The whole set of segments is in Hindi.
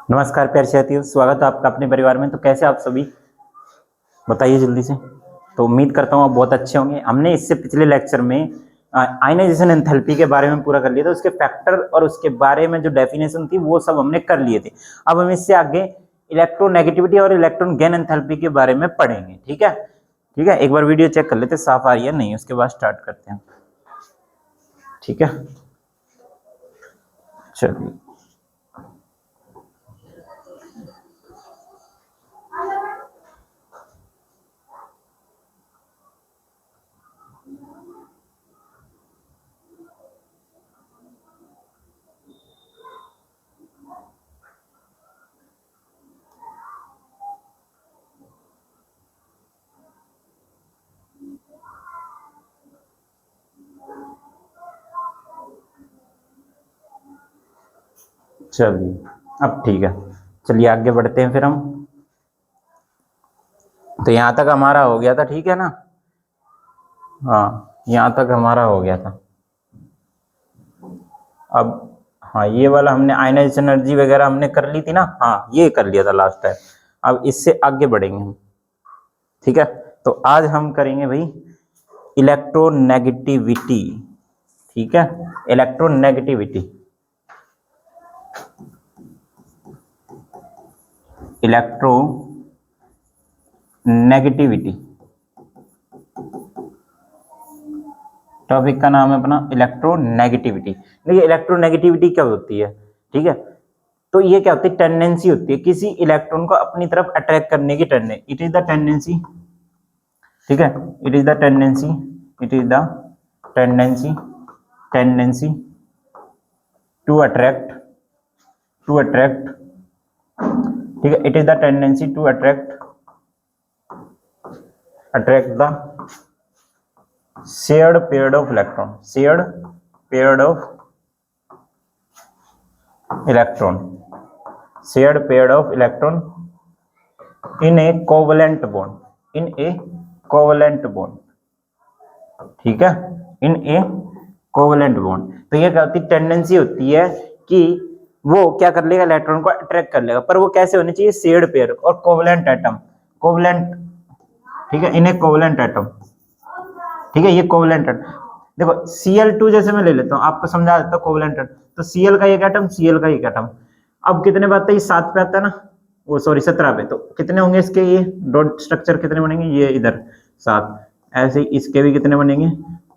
नमस्कार प्यारे साथियों, स्वागत है आपका अपने परिवार में। तो कैसे आप सभी बताइए जल्दी से। तो उम्मीद करता हूँ आप बहुत अच्छे होंगे। हमने इससे पिछले लेक्चर में आयनाइजेशन एंथैल्पी के बारे में पूरा कर लिया था। उसके फैक्टर और उसके बारे में जो डेफिनेशन थी वो सब हमने कर लिए थे। अब हम इससे आगे इलेक्ट्रोनेगेटिविटी और इलेक्ट्रॉन गेन एंथैल्पी के बारे में पढ़ेंगे। ठीक है, ठीक है। एक बार वीडियो चेक कर लेते साफ आ रही है नहीं, उसके बाद स्टार्ट करते हैं। ठीक है, चलिए। चलिए अब ठीक है, चलिए आगे बढ़ते हैं फिर हम। तो यहाँ तक हमारा हो गया था, ठीक है ना। हाँ, यहाँ तक हमारा हो गया था। अब हाँ, ये वाला हमने आयनाइजेशन एनर्जी वगैरह हमने कर ली थी ना। हाँ, ये कर लिया था लास्ट टाइम। अब इससे आगे बढ़ेंगे हम। ठीक है, तो आज हम करेंगे भाई इलेक्ट्रोनेगेटिविटी। ठीक है, इलेक्ट्रोनेगेटिविटी। इलेक्ट्रोनेगेटिविटी टॉपिक का नाम है अपना इलेक्ट्रोनेगेटिविटी। देखिए इलेक्ट्रोनेगेटिविटी क्या होती है, ठीक है। तो ये क्या होती है, टेंडेंसी होती है किसी इलेक्ट्रॉन को अपनी तरफ अट्रैक्ट करने की tendency. It is the tendency, ठीक है। It is the tendency, it is the tendency tendency to attract, to attract, ठीक है। It is the tendency to attract, attract the shared pair of electron, shared pair of electron, shared pair of electron in a covalent bond, in a covalent bond, ठीक है, इन ए कोवलेंट बॉन्ड। तो ये क्या होती है, टेंडेंसी होती है कि वो क्या कर लेगा, इलेक्ट्रॉन को अट्रैक्ट कर लेगा। पर वो कैसे होनी चाहिए, शेयर्ड पेयर और कोवलेंट एटम, कोवलेंट, ठीक है, इन ए कोवलेंट एटम, ठीक है। ये कोवलेंट एटम देखो, Cl2 जैसे मैं ले लेता हूँ, आपको समझा देता हूँ कोवलेंट एटम। तो Cl का एक एटम, Cl का एक एटम। अब कितने पे आता है, ये 7 पे आता है ना, वो सॉरी 17 पे। तो कितने होंगे इसके, ये डॉट स्ट्रक्चर कितने बनेंगे, ये इधर 7। ऐसे ही इसके भी कितने बनेंगे,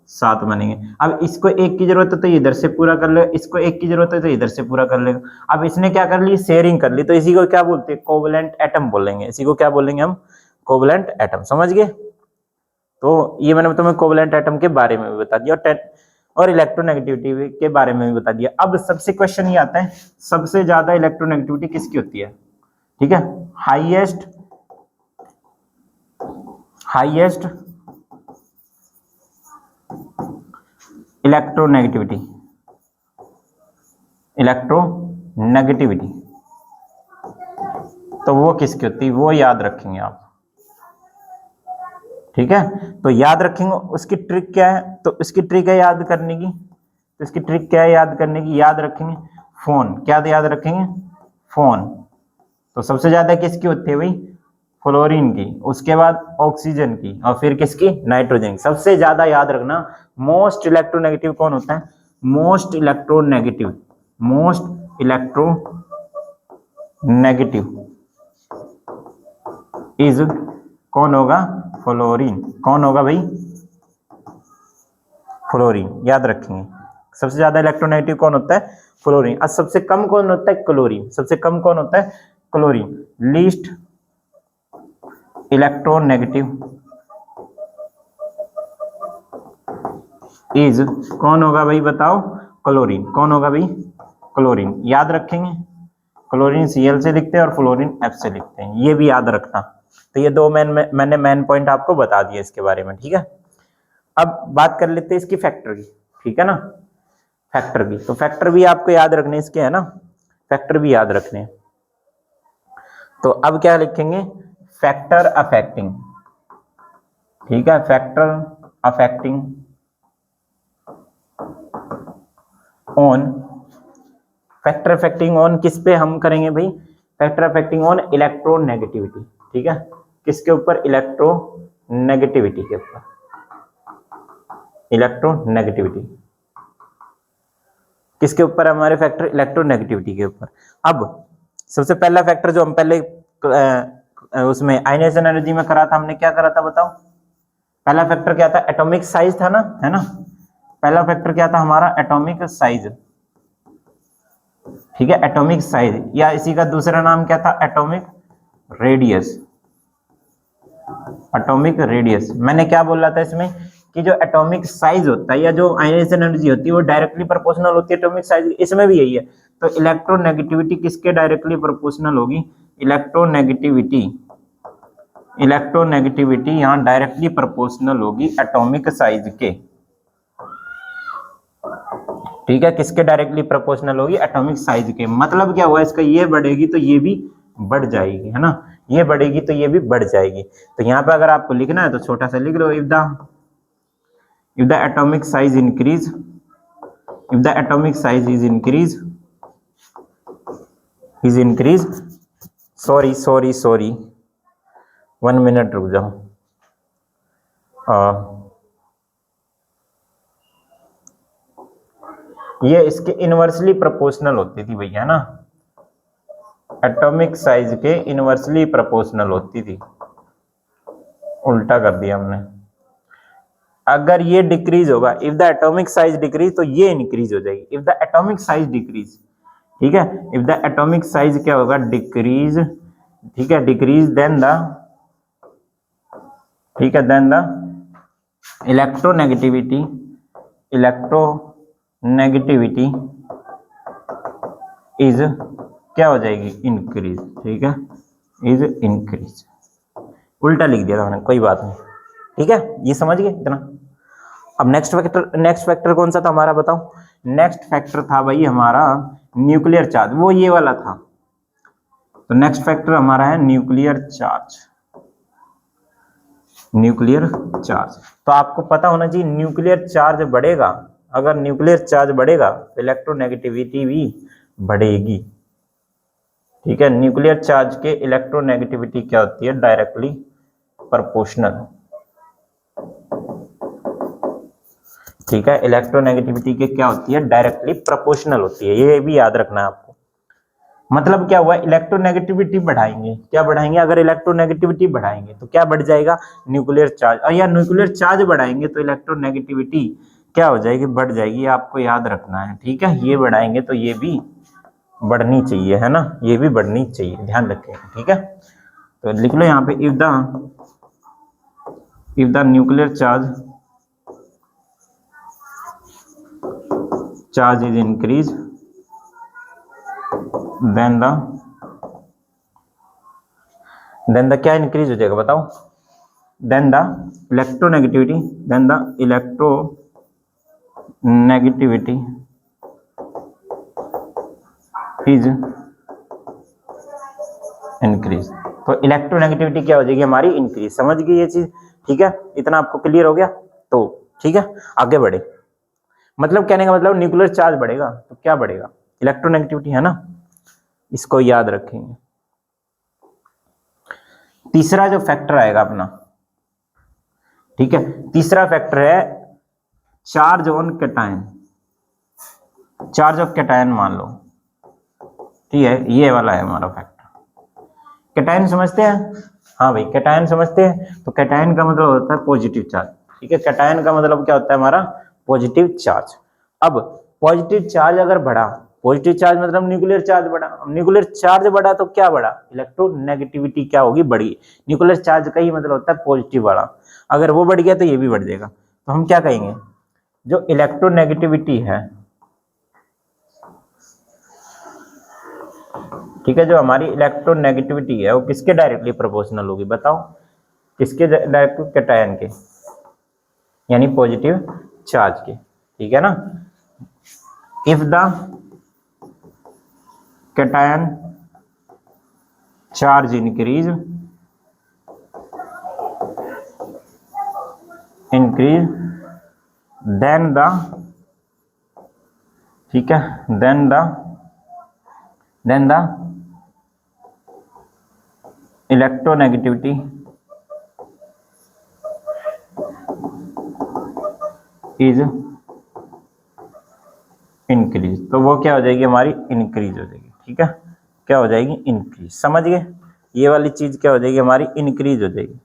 7 बनेंगे। अब इसको एक की जरूरत है तो इधर से पूरा कर लेगा, इसको एक की जरूरत है तो इधर से पूरा कर लेगा। अब इसने क्या कर ली, शेयरिंग कर ली। तो इसी को क्या बोलते हैं, कोवलेंट एटम बोलेंगे। इसी को क्या बोलेंगे हम, कोवलेंट एटम। समझ गए। तो ये मैंने तुम्हें कोवलेंट एटम के बारे में भी बता दिया और इलेक्ट्रोनेगेटिविटी के बारे में भी बता दिया। अब सबसे क्वेश्चन ये आता है, सबसे ज्यादा इलेक्ट्रोनेगेटिविटी किसकी होती है, ठीक है। हाईएस्ट, हाईएस्ट इलेक्ट्रोनेगेटिविटी, इलेक्ट्रोनेगेटिविटी तो वो किसकी होती है, वो याद रखेंगे आप, ठीक है। तो याद रखेंगे, उसकी ट्रिक क्या है, तो उसकी ट्रिक है याद करने की। तो इसकी ट्रिक क्या है याद करने की, याद रखेंगे फोन। क्या याद रखेंगे, फोन। तो सबसे ज्यादा किसकी होती है भाई, फ्लोरीन की, उसके बाद ऑक्सीजन की, और फिर किसकी, नाइट्रोजन की। सबसे ज्यादा याद रखना, मोस्ट इलेक्ट्रोनेगेटिव कौन होता है, most electronegative, most electronegative is कौन होगा, फ्लोरीन। कौन होगा भाई, फ्लोरीन। याद रखेंगे सबसे ज्यादा इलेक्ट्रोनेगेटिव कौन होता है, फ्लोरीन। और सबसे कम कौन होता है, क्लोरीन। सबसे कम कौन होता है, क्लोरीन। लीस्ट इलेक्ट्रोनेगेटिव इज कौन होगा भाई, बताओ, क्लोरीन। कौन होगा भाई, क्लोरीन। याद रखेंगे, क्लोरीन Cl से लिखते हैं और फ्लोरीन F से लिखते हैं, ये भी याद रखना। तो ये दो मैंने मेन पॉइंट आपको बता दिए इसके बारे में, ठीक है। अब बात कर लेते हैं इसकी फैक्टर की, ठीक है ना। फैक्टर की, तो फैक्टर भी आपको याद रखने इसके, है ना, फैक्टर भी याद रखने। तो अब क्या लिखेंगे, फैक्टर अफेक्टिंग, ठीक है, factor affecting on, factor affecting on किस पे हम करेंगे भाई, फैक्टर अफेक्टिंग ऑन इलेक्ट्रोनेगेटिविटी, ठीक है, किसके ऊपर, इलेक्ट्रोनेगेटिविटी के ऊपर, इलेक्ट्रोनेगेटिविटी किसके ऊपर है हमारे फैक्टर, इलेक्ट्रोनेगेटिविटी के ऊपर। अब सबसे पहला फैक्टर जो हम पहले उसमें आयनाइजेशन एनर्जी में करा था, हमने क्या करा था बताओ, पहला फैक्टर क्या था, एटॉमिक साइज था ना, है ना, पहला फैक्टर क्या था हमारा, एटॉमिक साइज, ठीक है, एटॉमिक साइज, या इसी का दूसरा नाम क्या था, एटॉमिक रेडियस, एटॉमिक रेडियस। मैंने क्या बोला था इसमें कि जो एटॉमिक साइज होता है या जो आयनाइजेशन एनर्जी होती है वो डायरेक्टली प्रोपोर्शनल होती है एटॉमिक साइज, इसमें भी यही है। तो इलेक्ट्रोनेगेटिविटी किसके डायरेक्टली प्रोपोर्शनल होगी, इलेक्ट्रोनेगेटिविटी, इलेक्ट्रोनेगेटिविटी यहाँ डायरेक्टली प्रोपोर्शनल होगी एटॉमिक साइज के, ठीक है, किसके डायरेक्टली प्रोपोर्शनल होगी, एटॉमिक साइज के। मतलब क्या हुआ इसका, ये बढ़ेगी तो ये भी बढ़ जाएगी, है ना, ये बढ़ेगी तो ये भी बढ़ जाएगी। तो यहाँ पे अगर आपको लिखना है तो छोटा सा लिख लो, if the atomic size increase, if the atomic size is increase, sorry 1 minute रुक जाओ, ये इसके इनवर्सली प्रोपोर्शनल होती थी भैया, ना, एटॉमिक साइज के इनवर्सली प्रोपोर्शनल होती थी, उल्टा कर दिया हमने। अगर ये डिक्रीज होगा, if the atomic size decrease, तो ये इंक्रीज हो जाएगी, if the atomic size decrease, ठीक है, इफ द एटॉमिक साइज क्या होगा, डिक्रीज, ठीक है, डिक्रीज, देन द, ठीक है, देन द इलेक्ट्रोनेगेटिविटी इज क्या हो जाएगी, इंक्रीज, ठीक है, इज इंक्रीज। उल्टा लिख दिया था मैंने, कोई बात नहीं, ठीक है, ये समझ गए इतना। अब नेक्स्ट फैक्टर कौन सा था हमारा बताओ, नेक्स्ट फैक्टर था भाई हमारा न्यूक्लियर चार्ज, वो ये वाला था। तो नेक्स्ट फैक्टर हमारा है न्यूक्लियर चार्ज, न्यूक्लियर चार्ज। तो आपको पता होना चाहिए न्यूक्लियर चार्ज बढ़ेगा, अगर न्यूक्लियर चार्ज बढ़ेगा तो इलेक्ट्रोनेगेटिविटी भी बढ़ेगी, ठीक है, न्यूक्लियर चार्ज के इलेक्ट्रोनेगेटिविटी क्या होती है, डायरेक्टली प्रोपोर्शनल, ठीक है, इलेक्ट्रोनेगेटिविटी के क्या होती है, डायरेक्टली प्रोपोर्शनल होती है, ये भी याद रखना है आपको। मतलब क्या हुआ, इलेक्ट्रोनेगेटिविटी बढ़ाएंगे, क्या बढ़ाएंगे, अगर इलेक्ट्रोनेगेटिविटी बढ़ाएंगे तो क्या बढ़ जाएगा, न्यूक्लियर चार्ज, और या न्यूक्लियर चार्ज बढ़ाएंगे तो इलेक्ट्रोनेगेटिविटी क्या हो जाएगी, बढ़ जाएगी, आपको याद रखना है, ठीक है, ये बढ़ाएंगे तो ये भी बढ़नी चाहिए, है ना, ये भी बढ़नी चाहिए, ध्यान रखें, ठीक है। तो लिख लो यहाँ पे, if the nuclear charge is increase, then the क्या इंक्रीज हो जाएगा बताओ, then the electronegativity is increase. तो इलेक्ट्रोनेगेटिविटी क्या हो जाएगी हमारी, इंक्रीज। समझ गए ये चीज, ठीक है, इतना आपको क्लियर हो गया। तो ठीक है, आगे बढ़े। मतलब कहने का मतलब न्यूक्लियर चार्ज बढ़ेगा तो क्या बढ़ेगा, इलेक्ट्रोनेगेटिविटी, है ना, इसको याद रखेंगे। तीसरा जो फैक्टर आएगा अपना, ठीक है, तीसरा फैक्टर है charge on cation, charge of cation मान लो, ठीक है, ये वाला है हमारा फैक्टर। कैटायन समझते हैं, हाँ भाई कैटायन समझते हैं। तो कैटायन का मतलब होता है पॉजिटिव चार्ज, ठीक है, कैटायन का मतलब क्या होता है हमारा, पॉजिटिव चार्ज। अब पॉजिटिव चार्ज अगर बढ़ा, पॉजिटिव चार्ज मतलब न्यूक्लियर चार्ज बढ़ा, न्यूक्लियर चार्ज बढ़ा तो क्या बढ़ा, इलेक्ट्रोनेगेटिविटी क्या होगी, बढ़ी। न्यूक्लियर चार्ज का ही मतलब होता है पॉजिटिव वाला, अगर वो बढ़ गया तो ये भी बढ़ जाएगा। तो हम क्या कहेंगे, जो इलेक्ट्रोनेगेटिविटी है, ठीक है, जो हमारी इलेक्ट्रोनेगेटिविटी है वो किसके डायरेक्टली प्रोपोर्शनल होगी बताओ, किसके डायरेक्टली, कैटायन के, यानी पॉजिटिव चार्ज के, ठीक है ना। If the cation charge increase then the, ठीक है, then the electronegativity is increase, तो वो क्या हो जाएगी हमारी, इंक्रीज हो जाएगी। ठीक है, क्या हो जाएगी, इंक्रीज। समझ गए, ये वाली चीज क्या हो जाएगी हमारी, इंक्रीज हो जाएगी।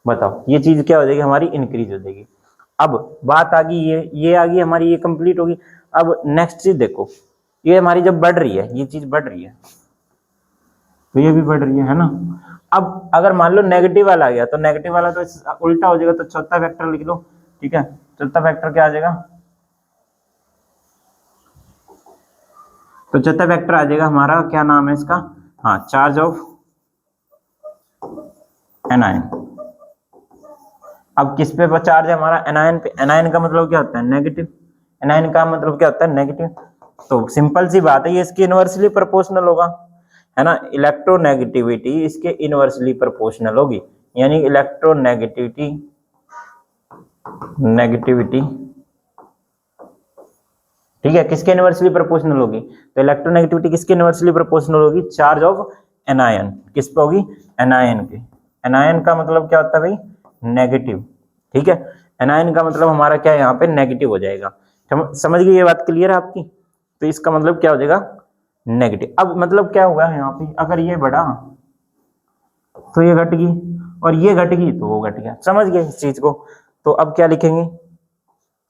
बताओ ये चीज क्या हो जाएगी हमारी, इंक्रीज हो जाएगी। अब बात आ गई, ये आ गई हमारी, ये कंप्लीट होगी। अब नेक्स्ट चीज देखो, ये हमारी जब बढ़ रही है, ये चीज बढ़ रही है, तो ये भी बढ़ रही है ना। अब अगर मान लो नेगेटिव वाला आ गया, तो नेगेटिव वाला तो उल्टा हो जाएगा, तो चौथा वेक्टर लिख लो। ठीक है, चौथा वेक्टर क्या आ जाएगा, तो चौथा वेक्टर आ जाएगा हमारा, क्या नाम है इसका, हाँ, चार्ज ऑफ एनायन। अब किस पे चार्ज है हमारा, एनायन पे। एनायन का मतलब क्या होता है, नेगेटिव। एनायन का मतलब क्या होता है, नेगेटिव। तो सिंपल सी बात है, ये इसकी इनवर्सली प्रोपोर्शनल होगा, है ना। इलेक्ट्रोनेगेटिविटी इसके इनवर्सली प्रोपोर्शनल होगी, यानी इलेक्ट्रोनेगेटिविटी नेगेटिविटी, ठीक है, किसके इनवर्सली प्रोपोर्शनल होगी, तो इलेक्ट्रोनेगेटिविटी किसके इनवर्सली प्रोपोर्शनल होगी, चार्ज ऑफ एनायन। किस पे होगी, एनायन के। एनायन का मतलब क्या होता है भाई, नेगेटिव। ठीक है, एनायन का मतलब हमारा क्या है, यहाँ पे नेगेटिव हो जाएगा। समझ गए, ये बात क्लियर है आपकी। तो इसका मतलब क्या हो जाएगा, नेगेटिव। अब मतलब क्या होगा यहाँ पे, अगर ये बढ़ा तो ये घट गई, और ये घट गई तो वो घट गया। समझ गए इस चीज को। तो अब क्या लिखेंगे,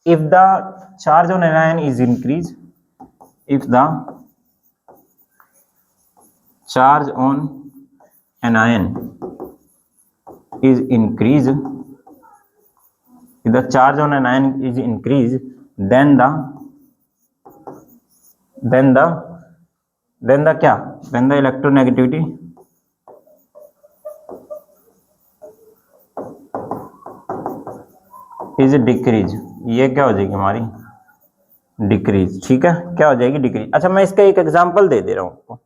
if the charge on anion is increase, if the charge on anion is increased, if the charge on anion is increased, then the क्या, then the electronegativity is decrease। ये क्या हो जाएगी हमारी, डिक्रीज। ठीक है, क्या हो जाएगी, डिक्रीज। अच्छा, मैं इसका एक एग्जांपल दे दे रहा हूं आपको।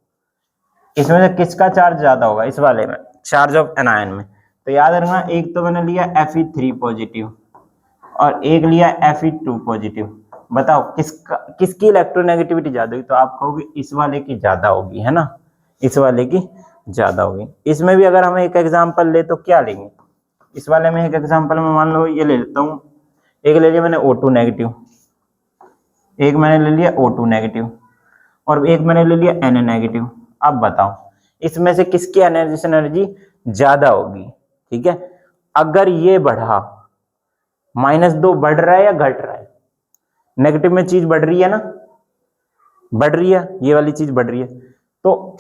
इसमें से किसका चार्ज ज्यादा होगा, इस वाले में, चार्ज ऑफ एनायन में। तो याद रखना, एक तो मैंने लिया Fe3 पॉजिटिव और एक लिया Fe2 पॉजिटिव। बताओ किसकी इलेक्ट्रोनेगेटिविटी ज्यादा होगी, तो आप कहोगे इस वाले की ज्यादा होगी, है ना, इस वाले की ज्यादा होगी। इसमें भी अगर हम एक एग्जाम्पल ले तो क्या लेंगे, इस वाले में एक एग्जाम्पल में मान लो ये ले लेता हूँ, एक ले लिया मैंने O2 नेगेटिव, एक मैंने ले लिया O2 नेगेटिव, और एक मैंने ले लिया Na नेगेटिव। अब बताओ इसमें से किसकी एनर्जी ज्यादा होगी। ठीक है, अगर ये बढ़ा, -2 बढ़ रहा है या घट रहा है, नेगेटिव में चीज बढ़ रही है ना, बढ़ रही है, ये वाली चीज बढ़ रही है, तो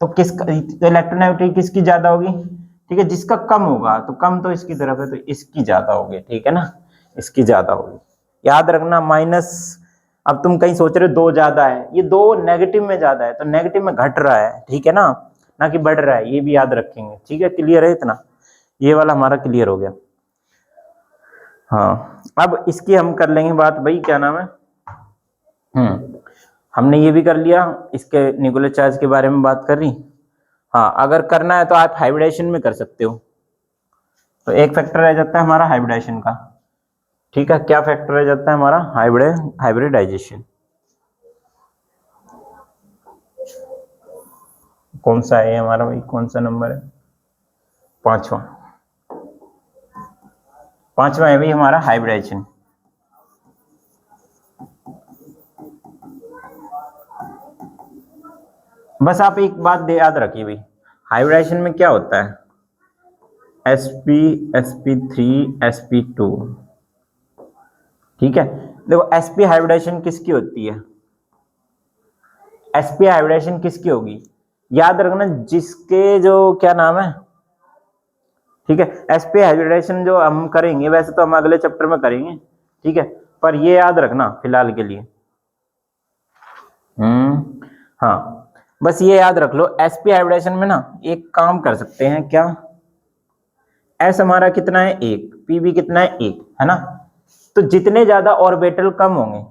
किसका, तो इलेक्ट्रोनेगेटिविटी किसकी ज्यादा होगी। ठीक है, जिसका कम होगा तो कम तो इसकी तरफ है, तो इसकी ज्यादा होगी। ठीक है ना, इसकी ज्यादा होगी। याद रखना माइनस, अब तुम कहीं सोच रहे हो 2 ज्यादा है, ये 2 नेगेटिव में ज्यादा है, तो नेगेटिव में घट रहा है। ठीक है ना, ना कि बढ़ रहा है, ये भी याद रखेंगे। ठीक है, क्लियर है इतना, ये वाला हमारा क्लियर हो गया। हाँ, अब इसकी हम कर लेंगे बात भाई, क्या नाम है, हमने ये भी कर लिया, इसके न्यूक्लियर चार्ज के बारे में बात कर रही। हाँ, अगर करना है तो आप हाइब्रिडेशन में कर सकते हो। तो एक फैक्टर रह जाता है हमारा हाइब्रिडेशन का। ठीक है, क्या फैक्टर रह जाता है हमारा, हाइब्रिडाइजेशन। कौन सा है हमारा भाई, कौन सा नंबर है, पांचवा है भाई हमारा हाइब्रिडाइजेशन। बस आप एक बात याद रखिए भाई, हाइब्रिडाइजेशन में क्या होता है, sp sp3 sp2। ठीक है, देखो sp हाइब्रिडाइजेशन किसकी होती है, sp हाइब्रिडाइजेशन किसकी होगी, याद रखना जिसके जो क्या नाम है। ठीक है, sp हाइब्रिडाइजेशन जो हम करेंगे, वैसे तो हम अगले चैप्टर में करेंगे। ठीक है, पर ये याद रखना फिलहाल के लिए। हाँ, बस ये याद रख लो, sp हाइब्रिडेशन में ना एक काम कर सकते हैं, क्या, s हमारा कितना है 1, pb कितना है 1, है ना। तो जितने ज्यादा ऑर्बिटल कम होंगे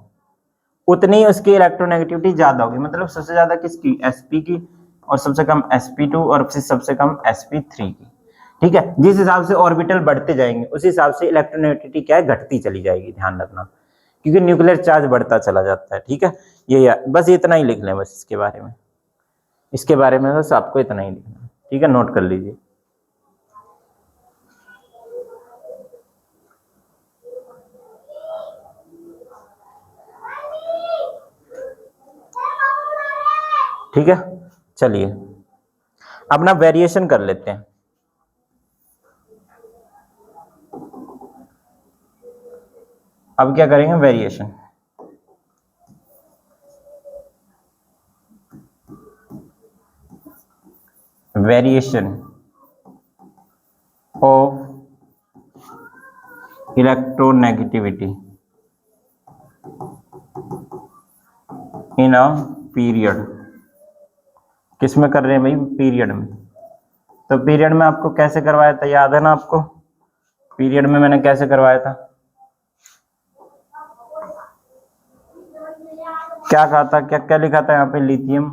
उतनी उसकी इलेक्ट्रोनेगेटिविटी ज्यादा होगी। मतलब सबसे ज्यादा किसकी, sp की, और सबसे कम sp2, और सबसे कम sp3 की। ठीक है, जिस हिसाब से ऑर्बिटल बढ़ते जाएंगे उस हिसाब से इलेक्ट्रोनेगेटिविटी क्या है, घटती चली जाएगी, ध्यान रखना, क्योंकि न्यूक्लियर चार्ज बढ़ता चला जाता है। ठीक है, ये बस इतना ही लिख लें, बस इसके बारे में बस आपको इतना ही लिखना है। ठीक है, नोट कर लीजिए। ठीक है, चलिए अब ना वेरिएशन कर लेते हैं। अब क्या करेंगे, variation. Variation of electronegativity in a period. किस में कर रहे हैं भाई, पीरियड में। तो पीरियड में आपको कैसे करवाया था, याद है ना आपको, पीरियड में मैंने कैसे करवाया था, क्या कहा था, क्या क्या लिखा था यहाँ पे, lithium,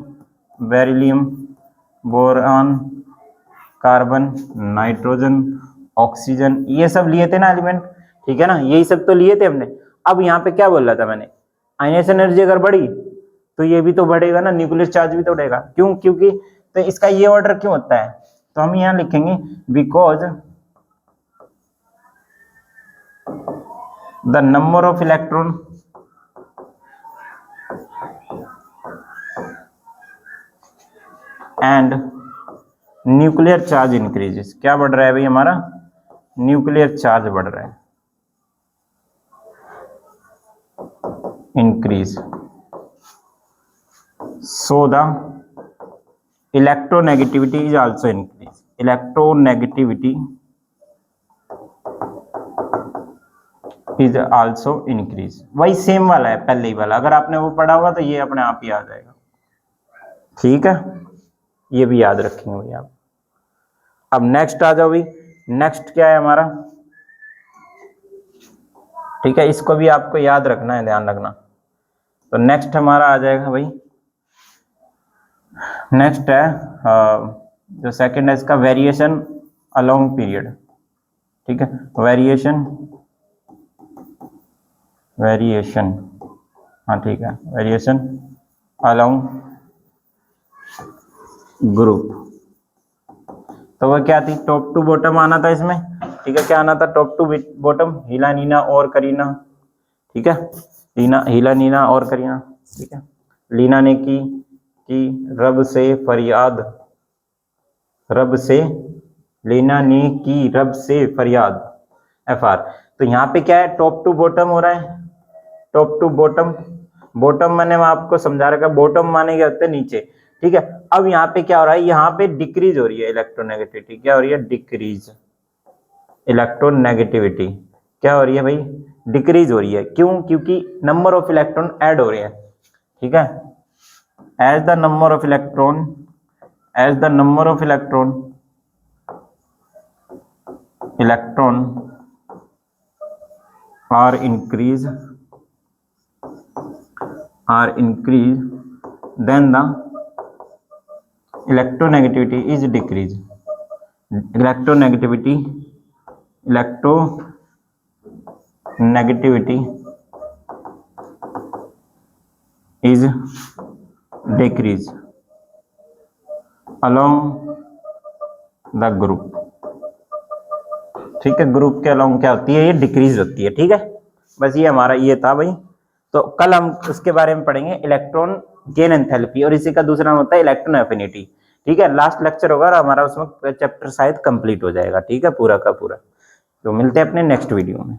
beryllium, boron, carbon, nitrogen, oxygen, ये सब लिए थे ना एलिमेंट। ठीक है ना, यही सब तो लिए थे हमने। अब यहाँ पे क्या बोल रहा था मैंने, आयनेशन एनर्जी अगर बढ़ी तो ये भी तो बढ़ेगा ना, न्यूक्लियर चार्ज भी तो बढ़ेगा। क्यों, क्योंकि तो इसका ये ऑर्डर क्यों होता है, तो हम यहाँ लिखेंगे because the number of electron and nuclear charge increases. क्या बढ़ रहा है भाई हमारा, न्यूक्लियर चार्ज बढ़ रहा है, increase. So the electronegativity is also increase. Electronegativity is also increase. वही सेम वाला है, पहले ही वाला, अगर आपने वो पढ़ा होगा तो ये अपने आप ही आ जाएगा। ठीक है, ये भी याद रखेंगे भाई आप। अब नेक्स्ट आ जाओ भाई, नेक्स्ट क्या है हमारा, ठीक है, इसको भी आपको याद रखना है, ध्यान रखना। तो नेक्स्ट हमारा आ जाएगा भाई, नेक्स्ट है जो सेकंड है इसका, वेरिएशन अलोंग पीरियड। ठीक है, वेरिएशन, वेरिएशन, हाँ ठीक है, वेरिएशन अलोंग ग्रुप। तो वह क्या थी, टॉप टू बॉटम आना था इसमें। ठीक है, क्या आना था, टॉप टू बॉटम, हीला, नीना और करीना। ठीक है, लीना, हीला, नीना और करीना। ठीक है, लीना ने की रब से फरियाद, रब से, लीना ने की रब से फरियाद, FR। तो यहाँ पे क्या है, टॉप टू बॉटम हो रहा है, टॉप टू बॉटम। बॉटम मैंने आपको समझा रखा है, बॉटम माने क्या होते हैं, नीचे। ठीक है, अब यहाँ पे क्या हो रहा है, यहाँ पे डिक्रीज हो रही है इलेक्ट्रोनेगेटिविटी। क्या हो रही है, डिक्रीज। इलेक्ट्रोनेगेटिविटी क्या हो रही है भाई, डिक्रीज हो रही है। क्यों, क्योंकि नंबर ऑफ इलेक्ट्रॉन ऐड हो रहे हैं। ठीक है, as the number of electron, as the number of electron are increase, then the electronegativity is decrease. Electronegativity is decrease along the group। ठीक है, ग्रुप के अलोंग क्या होती है, ये डिक्रीज होती है। ठीक है, बस ये हमारा ये था भाई। तो कल हम उसके बारे में पढ़ेंगे, इलेक्ट्रॉन गेन एंथैल्पी, और इसी का दूसरा नाम होता है इलेक्ट्रॉन एफिनिटी। ठीक है, लास्ट लेक्चर होगा और हमारा उसमें चैप्टर शायद कंप्लीट हो जाएगा। ठीक है, पूरा का पूरा। तो मिलते हैं अपने नेक्स्ट वीडियो में।